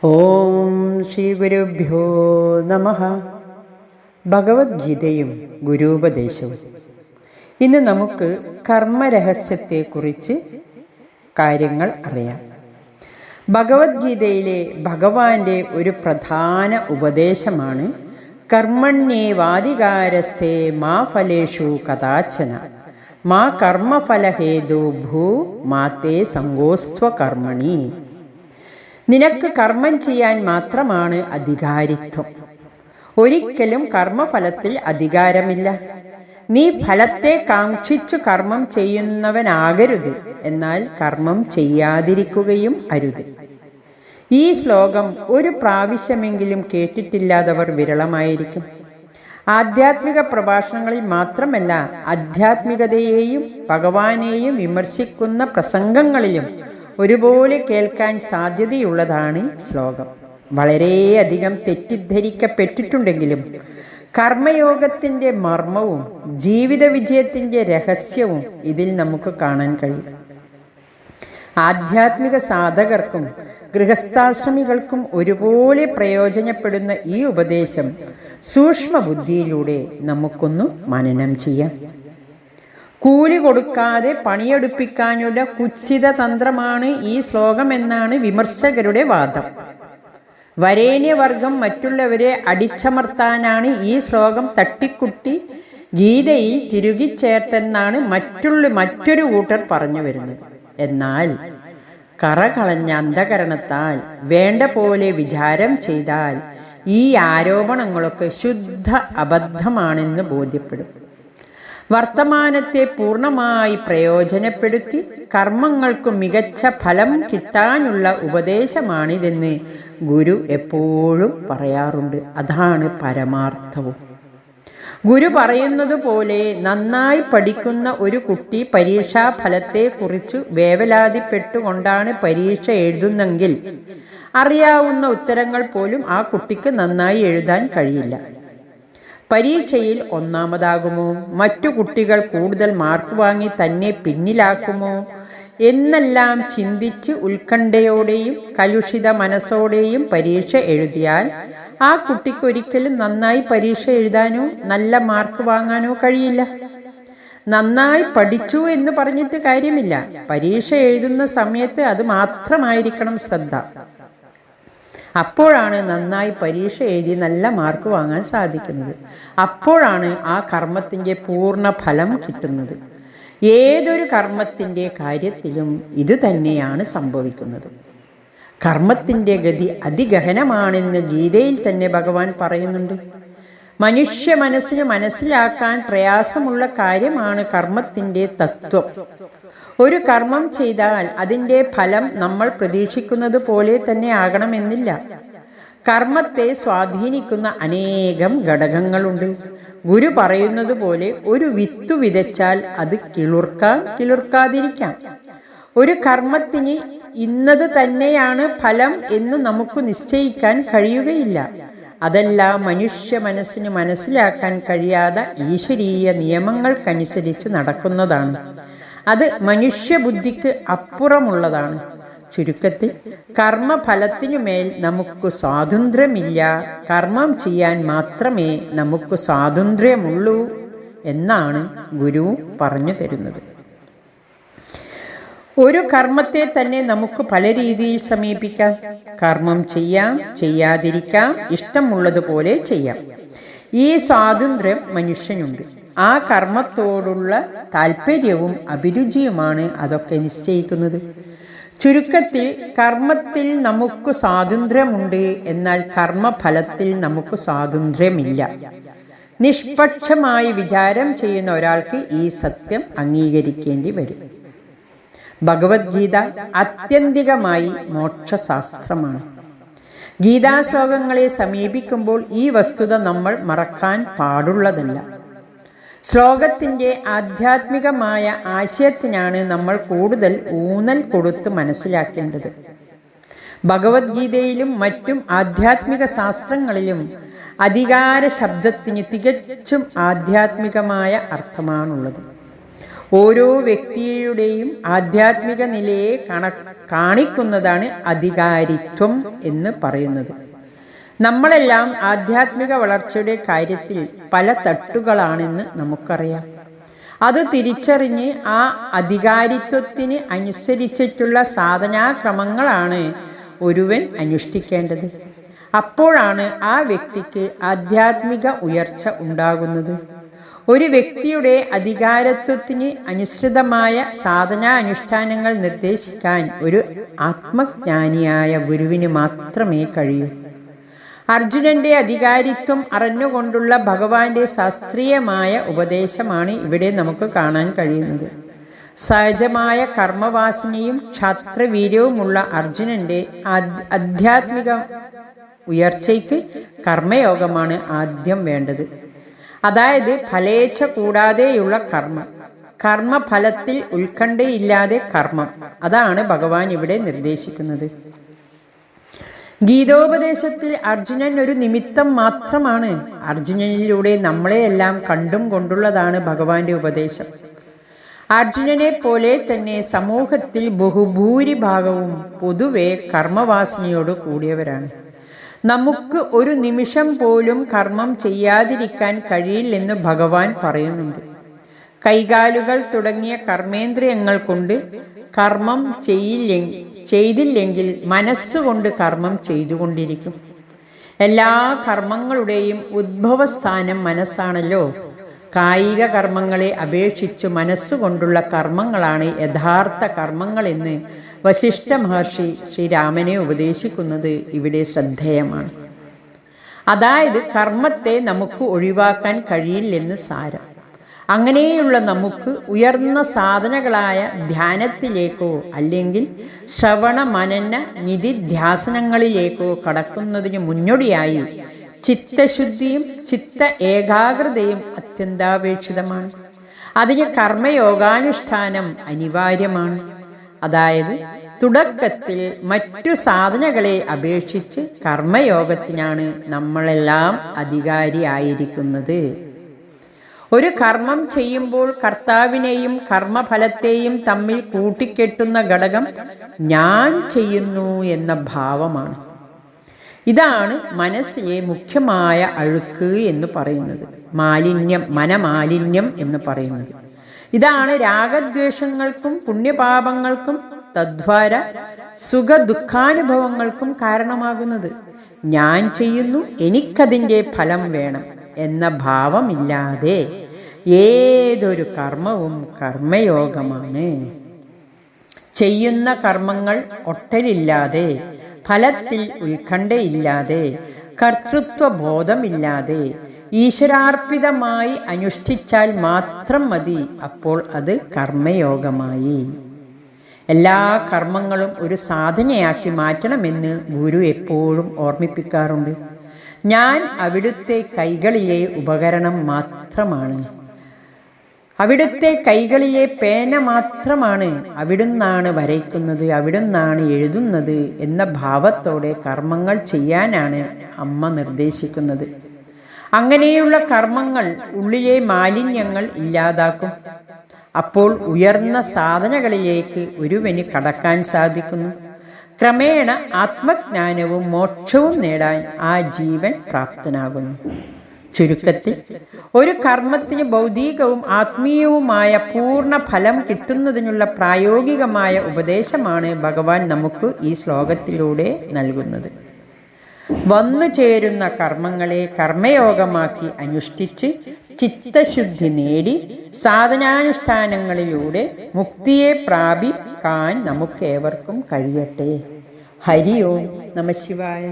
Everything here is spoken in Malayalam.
ഓം ശ്രീ ഗുരുഭ്യോ നമഃ. ഭഗവത്ഗീതയും ഗുരുപദേശവും. ഇന്ന് നമുക്ക് കർമ്മരഹസ്യത്തെക്കുറിച്ച് കാര്യങ്ങൾ അറിയാം. ഭഗവത്ഗീതയിലെ ഭഗവാന്റെ ഒരു പ്രധാന ഉപദേശമാണ് കർമ്മണ്യേവാധികാരസ്ഥേ മാ ഫലേഷു കഥാചന മാ കർമ്മഫലഹേതു ഭൂ മാതേ സംഗോസ്ത്വ കർമ്മണി. നിനക്ക് കർമ്മം ചെയ്യാൻ മാത്രമാണ് അധികാരിത്വം. ഒരിക്കലും കർമ്മഫലത്തിൽ അധികാരമില്ല. നീ ഫലത്തെ കാക്ഷിച്ചു കർമ്മം ചെയ്യുന്നവനാകരുത്, എന്നാൽ കർമ്മം ചെയ്യാതിരിക്കുകയും അരുത്. ഈ ശ്ലോകം ഒരു പ്രാവശ്യമെങ്കിലും കേട്ടിട്ടില്ലാത്തവർ വിരളമായിരിക്കും. ആധ്യാത്മിക പ്രഭാഷണങ്ങളിൽ മാത്രമല്ല, ആധ്യാത്മികതയെയും ഭഗവാനെയും വിമർശിക്കുന്ന പ്രസംഗങ്ങളിലും ഒരുപോലെ കേൾക്കാൻ സാധ്യതയുള്ളതാണ് ശ്ലോകം. വളരെയധികം തെറ്റിദ്ധരിക്കപ്പെട്ടിട്ടുണ്ടെങ്കിലും കർമ്മയോഗത്തിൻ്റെ മർമ്മവും ജീവിത വിജയത്തിൻ്റെ രഹസ്യവും ഇതിൽ നമുക്ക് കാണാൻ കഴിയും. ആധ്യാത്മിക സാധകർക്കും ഗൃഹസ്ഥാശ്രമികൾക്കും ഒരുപോലെ പ്രയോജനപ്പെടുന്ന ഈ ഉപദേശം സൂക്ഷ്മബുദ്ധിയിലൂടെ നമുക്കൊന്ന് മനനം ചെയ്യാം. കൂലി കൊടുക്കാതെ പണിയെടുപ്പിക്കാനുള്ള കുത്സിത തന്ത്രമാണ് ഈ ശ്ലോകം എന്നാണ് വിമർശകരുടെ വാദം. വരേണ്യവർഗം മറ്റുള്ളവരെ അടിച്ചമർത്താനാണ് ഈ ശ്ലോകം തട്ടിക്കുട്ടി ഗീതയിൽ തിരുകി ചേർത്തെന്നാണ് മറ്റൊരു കൂട്ടർ പറഞ്ഞു വരുന്നത്. എന്നാൽ കറകളഞ്ഞ അന്ധകരണത്താൽ വേണ്ട പോലെ വിചാരം ചെയ്താൽ ഈ ആരോപണങ്ങളൊക്കെ ശുദ്ധ അബദ്ധമാണെന്ന് ബോധ്യപ്പെടും. വർത്തമാനത്തെ പൂർണ്ണമായി പ്രയോജനപ്പെടുത്തി കർമ്മങ്ങൾക്ക് മികച്ച ഫലം കിട്ടാനുള്ള ഉപദേശമാണിതെന്ന് ഗുരു എപ്പോഴും പറയാറുണ്ട്. അതാണ് പരമാർത്ഥവും. ഗുരു പറയുന്നത് പോലെ നന്നായി പഠിക്കുന്ന ഒരു കുട്ടി പരീക്ഷാ ഫലത്തെക്കുറിച്ച് വേവലാതിപ്പെട്ടുകൊണ്ടാണ് പരീക്ഷ എഴുതുന്നെങ്കിൽ അറിയാവുന്ന ഉത്തരങ്ങൾ പോലും ആ കുട്ടിക്ക് നന്നായി എഴുതാൻ കഴിയില്ല. പരീക്ഷയിൽ ഒന്നാമതാകുമോ, മറ്റു കുട്ടികൾ കൂടുതൽ മാർക്ക് വാങ്ങി തന്നെ പിന്നിലാക്കുമോ എന്നെല്ലാം ചിന്തിച്ച് ഉത്കണ്ഠയോടെയും കലുഷിത മനസ്സോടെയും പരീക്ഷ എഴുതിയാൽ ആ കുട്ടിക്ക് ഒരിക്കലും നന്നായി പരീക്ഷ എഴുതാനോ നല്ല മാർക്ക് വാങ്ങാനോ കഴിയില്ല. നന്നായി പഠിച്ചു എന്ന് പറഞ്ഞിട്ട് കാര്യമില്ല. പരീക്ഷ എഴുതുന്ന സമയത്ത് അത് മാത്രമായിരിക്കണം ശ്രദ്ധ. അപ്പോഴാണ് നന്നായി പരീക്ഷ എഴുതി നല്ല മാർക്ക് വാങ്ങാൻ സാധിക്കുന്നത്. അപ്പോഴാണ് ആ കർമ്മത്തിൻ്റെ പൂർണ്ണ ഫലം കിട്ടുന്നത്. ഏതൊരു കർമ്മത്തിൻ്റെ കാര്യത്തിലും ഇത് തന്നെയാണ് സംഭവിക്കുന്നത്. കർമ്മത്തിൻ്റെ ഗതി അതിഗഹനമാണെന്ന് ഗീതയിൽ തന്നെ ഭഗവാൻ പറയുന്നുണ്ട്. മനുഷ്യ മനസ്സിന് മനസ്സിലാക്കാൻ പ്രയാസമുള്ള കാര്യമാണ് കർമ്മത്തിൻ്റെ തത്വം. ഒരു കർമ്മം ചെയ്താൽ അതിൻ്റെ ഫലം നമ്മൾ പ്രതീക്ഷിക്കുന്നത് പോലെ തന്നെ ആകണമെന്നില്ല. കർമ്മത്തെ സ്വാധീനിക്കുന്ന അനേകം ഘടകങ്ങളുണ്ട്. ഗുരു പറയുന്നത് പോലെ ഒരു വിത്ത് വിതച്ചാൽ അത് കിളിർക്കാതിരിക്കാം. ഒരു കർമ്മത്തിന് ഇന്നത് തന്നെയാണ് ഫലം എന്ന് നമുക്ക് നിശ്ചയിക്കാൻ കഴിയുകയില്ല. അതെല്ലാം മനുഷ്യ മനസ്സിന് മനസ്സിലാക്കാൻ കഴിയാതെ ഈശ്വരീയ നിയമങ്ങൾക്കനുസരിച്ച് നടക്കുന്നതാണ്. അത് മനുഷ്യബുദ്ധിക്ക് അപ്പുറമുള്ളതാണ്. ചുരുക്കത്തിൽ കർമ്മഫലത്തിനുമേൽ നമുക്ക് സ്വാതന്ത്ര്യമില്ല. കർമ്മം ചെയ്യാൻ മാത്രമേ നമുക്ക് സ്വാതന്ത്ര്യമുള്ളൂ എന്നാണ് ഗുരു പറഞ്ഞു തരുന്നത്. ഒരു കർമ്മത്തെ തന്നെ നമുക്ക് പല രീതിയിൽ സമീപിക്കാം. കർമ്മം ചെയ്യാം, ചെയ്യാതിരിക്കാം, ഇഷ്ടമുള്ളതുപോലെ ചെയ്യാം. ഈ സ്വാതന്ത്ര്യം മനുഷ്യനുണ്ട്. ആ കർമ്മത്തോടുള്ള താല്പര്യവും അഭിരുചിയുമാണ് അതൊക്കെ നിശ്ചയിക്കുന്നത്. ചുരുക്കത്തിൽ കർമ്മത്തിൽ നമുക്ക് സ്വാതന്ത്ര്യമുണ്ട്, എന്നാൽ കർമ്മഫലത്തിൽ നമുക്ക് സ്വാതന്ത്ര്യമില്ല. നിഷ്പക്ഷമായി വിചാരം ചെയ്യുന്ന ഒരാൾക്ക് ഈ സത്യം അംഗീകരിക്കേണ്ടി വരും. ഭഗവത്ഗീത ആത്യന്തികമായി മോക്ഷശാസ്ത്രമാണ്. ഗീതാശ്ലോകങ്ങളെ സമീപിക്കുമ്പോൾ ഈ വസ്തുത നമ്മൾ മറക്കാൻ പാടുള്ളതല്ല. ശ്ലോകത്തിൻ്റെ ആധ്യാത്മികമായ ആശയത്തിനാണ് നമ്മൾ കൂടുതൽ ഊന്നൽ കൊടുത്ത് മനസ്സിലാക്കേണ്ടത്. ഭഗവത്ഗീതയിലും മറ്റും ആധ്യാത്മിക ശാസ്ത്രങ്ങളിലും അധികാര ശബ്ദത്തിന് തികച്ചും ആധ്യാത്മികമായ അർത്ഥമാണുള്ളത്. ഓരോ വ്യക്തിയുടെയും ആധ്യാത്മിക നിലയെ കാണിക്കുന്നതാണ് അധികാരിത്വം എന്ന് പറയുന്നത്. നമ്മളെല്ലാം ആധ്യാത്മിക വളർച്ചയുടെ കാര്യത്തിൽ പല തട്ടുകളാണെന്ന് നമുക്കറിയാം. അത് തിരിച്ചറിഞ്ഞ് ആ അധികാരിത്വത്തിന് അനുസരിച്ചിട്ടുള്ള സാധനാക്രമങ്ങളാണ് ഒരുവൻ അനുഷ്ഠിക്കേണ്ടത്. അപ്പോഴാണ് ആ വ്യക്തിക്ക് ആധ്യാത്മിക ഉയർച്ച ഉണ്ടാകുന്നത്. ഒരു വ്യക്തിയുടെ അധികാരത്വത്തിന് അനുസൃതമായ സാധനാനുഷ്ഠാനങ്ങൾ നിർദ്ദേശിക്കാൻ ഒരു ആത്മജ്ഞാനിയായ ഗുരുവിന് മാത്രമേ കഴിയൂ. അർജുനന്റെ അധികാരിത്വം അറിഞ്ഞുകൊണ്ടുള്ള ഭഗവാന്റെ ശാസ്ത്രീയമായ ഉപദേശമാണ് ഇവിടെ നമുക്ക് കാണാൻ കഴിയുന്നത്. സഹജമായ കർമ്മവാസനയും ക്ഷാത്രവീര്യവുമുള്ള അർജുനന്റെ ആധ്യാത്മിക ഉയർച്ചയ്ക്ക് കർമ്മയോഗമാണ് ആദ്യം വേണ്ടത്. അതായത് ഫലേച്ഛ കൂടാതെയുള്ള കർമ്മം, കർമ്മഫലത്തിൽ ഉത്കണ്ഠയില്ലാതെ കർമ്മം. അതാണ് ഭഗവാൻ ഇവിടെ നിർദ്ദേശിക്കുന്നത്. ഗീതോപദേശത്തിൽ അർജുനൻ ഒരു നിമിത്തം മാത്രമാണ്. അർജുനനിലൂടെ നമ്മളെയെല്ലാം കണ്ടും കൊണ്ടുള്ളതാണ് ഭഗവാന്റെ ഉപദേശം. അർജുനനെ പോലെ തന്നെ സമൂഹത്തിൽ ബഹുഭൂരിഭാഗവും പൊതുവെ കർമ്മവാസനയോട് കൂടിയവരാണ്. നമുക്ക് ഒരു നിമിഷം പോലും കർമ്മം ചെയ്യാതിരിക്കാൻ കഴിയില്ലെന്ന് ഭഗവാൻ പറയുന്നുണ്ട്. കൈകാലുകൾ തുടങ്ങിയ കർമ്മേന്ദ്രിയങ്ങൾ കൊണ്ട് കർമ്മം ചെയ്തില്ലെങ്കിൽ മനസ്സുകൊണ്ട് കർമ്മം ചെയ്തുകൊണ്ടിരിക്കും. എല്ലാ കർമ്മങ്ങളുടെയും ഉദ്ഭവസ്ഥാനം മനസ്സാണല്ലോ. കായിക കർമ്മങ്ങളെ അപേക്ഷിച്ച് മനസ്സുകൊണ്ടുള്ള കർമ്മങ്ങളാണ് യഥാർത്ഥ കർമ്മങ്ങളെന്ന് വസിഷ്ഠ മഹർഷി ശ്രീരാമനെ ഉപദേശിക്കുന്നത് ഇവിടെ ശ്രദ്ധേയമാണ്. അതായത് കർമ്മത്തെ നമുക്ക് ഒഴിവാക്കാൻ കഴിയില്ലെന്ന് സാരം. അങ്ങനെയുള്ള നമുക്ക് ഉയർന്ന സാധനകളായ ധ്യാനത്തിലേക്കോ അല്ലെങ്കിൽ ശ്രവണ മനന നിധിധ്യാസനങ്ങളിലേക്കോ കടക്കുന്നതിന് മുന്നോടിയായി ചിത്തശുദ്ധിയും ചിത്ത ഏകാഗ്രതയും അത്യന്താപേക്ഷിതമാണ്. അതിന് കർമ്മയോഗാനുഷ്ഠാനം അനിവാര്യമാണ്. അതായത് തുടക്കത്തിൽ മറ്റു സാധനകളെ അപേക്ഷിച്ച് കർമ്മയോഗത്തിനാണ് നമ്മളെല്ലാം അധികാരിയായിരിക്കുന്നത്. ഒരു കർമ്മം ചെയ്യുമ്പോൾ കർത്താവിനെയും കർമ്മഫലത്തെയും തമ്മിൽ കൂട്ടിക്കെട്ടുന്ന ഘടകം ഞാൻ ചെയ്യുന്നു എന്ന ഭാവമാണ്. ഇതാണ് മനസ്സിലെ മുഖ്യമായ അഴുക്ക് എന്ന് പറയുന്നത്, മാലിന്യം, മനമാലിന്യം എന്ന് പറയുന്നത്. ഇതാണ് രാഗദ്വേഷങ്ങൾക്കും പുണ്യപാപങ്ങൾക്കും തദ്വാര സുഖ ദുഃഖാനുഭവങ്ങൾക്കും കാരണമാകുന്നത്. ഞാൻ ചെയ്യുന്നു, എനിക്കതിൻ്റെ ഫലം വേണം എന്ന ഭാവമില്ലാതെ ഏതൊരു കർമ്മവും കർമ്മയോഗമാണ്. ചെയ്യുന്ന കർമ്മങ്ങൾ ഒട്ടലില്ലാതെ, ഫലത്തിൽ ഉത്കണ്ഠയില്ലാതെ, കർത്തൃത്വ ബോധമില്ലാതെ ഈശ്വരാർപ്പിതമായി അനുഷ്ഠിച്ചാൽ മാത്രം മതി. അപ്പോൾ അത് കർമ്മയോഗമായി. എല്ലാ കർമ്മങ്ങളും ഒരു സാധനയാക്കി മാറ്റണമെന്ന് ഗുരു എപ്പോഴും ഓർമ്മിപ്പിക്കാറുണ്ട്. ഞാൻ അവിടുത്തെ കൈകളിലെ ഉപകരണം മാത്രമാണ്, അവിടുത്തെ കൈകളിലെ പേന മാത്രമാണ്, അവിടുന്നാണ് വരയ്ക്കുന്നത്, അവിടുന്നാണ് എഴുതുന്നത് എന്ന ഭാവത്തോടെ കർമ്മങ്ങൾ ചെയ്യാനാണ് അമ്മ നിർദ്ദേശിക്കുന്നത്. അങ്ങനെയുള്ള കർമ്മങ്ങൾ ഉള്ളിലെ മാലിന്യങ്ങൾ ഇല്ലാതാക്കും. അപ്പോൾ ഉയർന്ന സാധനകളിലേക്ക് ഒരുവന് കടക്കാൻ സാധിക്കുന്നു. ക്രമേണ ആത്മജ്ഞാനവും മോക്ഷവും നേടാൻ ആ ജീവൻ പ്രാപ്തനാകുന്നു. ചുരുക്കത്തിൽ ഒരു കർമ്മത്തിന് ഭൗതികവും ആത്മീയവുമായ പൂർണ്ണ ഫലം കിട്ടുന്നതിനുള്ള പ്രായോഗികമായ ഉപദേശമാണ് ഭഗവാൻ നമുക്ക് ഈ ശ്ലോകത്തിലൂടെ നൽകുന്നത്. വന്നു ചേരുന്ന കർമ്മങ്ങളെ കർമ്മയോഗമാക്കി അനുഷ്ഠിച്ച് ചിത്തശുദ്ധി നേടി സാധനാനുഷ്ഠാനങ്ങളിലൂടെ മുക്തിയെ പ്രാപിക്കാൻ നമുക്കേവർക്കും കഴിയട്ടെ. ഹരി ഓം നമഃ ശിവായ.